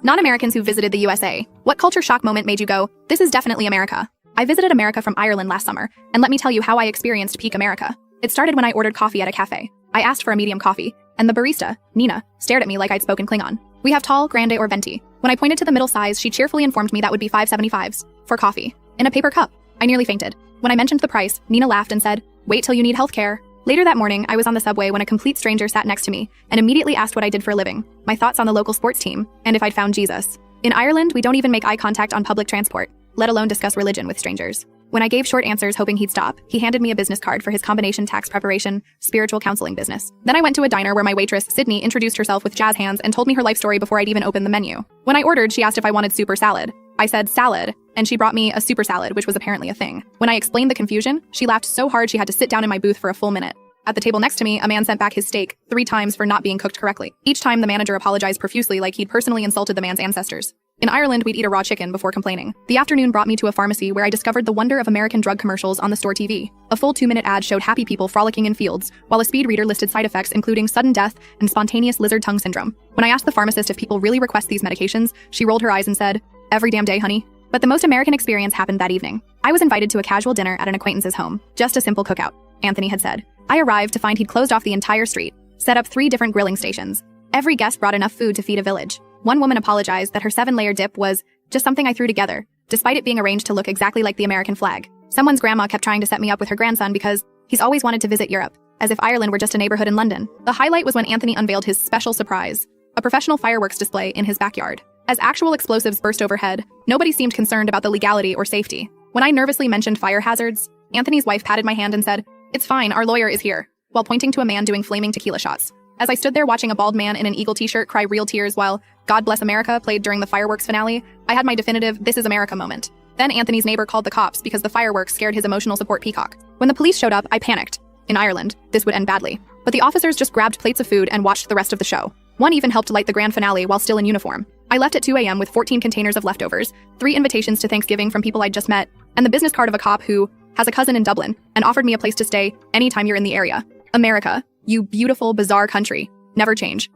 Non-Americans who visited the USA. What culture shock moment made you go, this is definitely America? I visited America from Ireland last summer, and let me tell you how I experienced peak America. It started when I ordered coffee at a cafe. I asked for a medium coffee, and the barista, Nina, stared at me like I'd spoken Klingon. We have tall, grande, or venti. When I pointed to the middle size, she cheerfully informed me that would be $5.75s for coffee, in a paper cup. I nearly fainted. When I mentioned the price, Nina laughed and said, wait till you need healthcare. Later that morning, I was on the subway when a complete stranger sat next to me and immediately asked what I did for a living, my thoughts on the local sports team, and if I'd found Jesus. In Ireland, we don't even make eye contact on public transport, let alone discuss religion with strangers. When I gave short answers hoping he'd stop, he handed me a business card for his combination tax preparation, spiritual counseling business. Then I went to a diner where my waitress, Sydney, introduced herself with jazz hands and told me her life story before I'd even opened the menu. When I ordered, she asked if I wanted soup or salad. I said salad, and she brought me a super salad, which was apparently a thing. When I explained the confusion, she laughed so hard she had to sit down in my booth for a full minute. At the table next to me, a man sent back his steak 3 times for not being cooked correctly. Each time, the manager apologized profusely like he'd personally insulted the man's ancestors. In Ireland, we'd eat a raw chicken before complaining. The afternoon brought me to a pharmacy where I discovered the wonder of American drug commercials on the store TV. A full 2-minute ad showed happy people frolicking in fields, while a speed reader listed side effects including sudden death and spontaneous lizard tongue syndrome. When I asked the pharmacist if people really request these medications, she rolled her eyes and said, every damn day, honey. But the most American experience happened that evening. I was invited to a casual dinner at an acquaintance's home. Just a simple cookout, Anthony had said. I arrived to find he'd closed off the entire street, set up 3 different grilling stations. Every guest brought enough food to feed a village. One woman apologized that her 7-layer dip was just something I threw together, despite it being arranged to look exactly like the American flag. Someone's grandma kept trying to set me up with her grandson because he's always wanted to visit Europe, as if Ireland were just a neighborhood in London. The highlight was when Anthony unveiled his special surprise, a professional fireworks display in his backyard. As actual explosives burst overhead, nobody seemed concerned about the legality or safety. When I nervously mentioned fire hazards, Anthony's wife patted my hand and said, it's fine, our lawyer is here, while pointing to a man doing flaming tequila shots. As I stood there watching a bald man in an Eagle t-shirt cry real tears while God Bless America played during the fireworks finale, I had my definitive This is America moment. Then Anthony's neighbor called the cops because the fireworks scared his emotional support peacock. When the police showed up, I panicked. In Ireland, this would end badly. But the officers just grabbed plates of food and watched the rest of the show. One even helped light the grand finale while still in uniform. I left at 2 a.m. with 14 containers of leftovers, 3 invitations to Thanksgiving from people I'd just met, and the business card of a cop who has a cousin in Dublin and offered me a place to stay anytime you're in the area. America, you beautiful, bizarre country. Never change.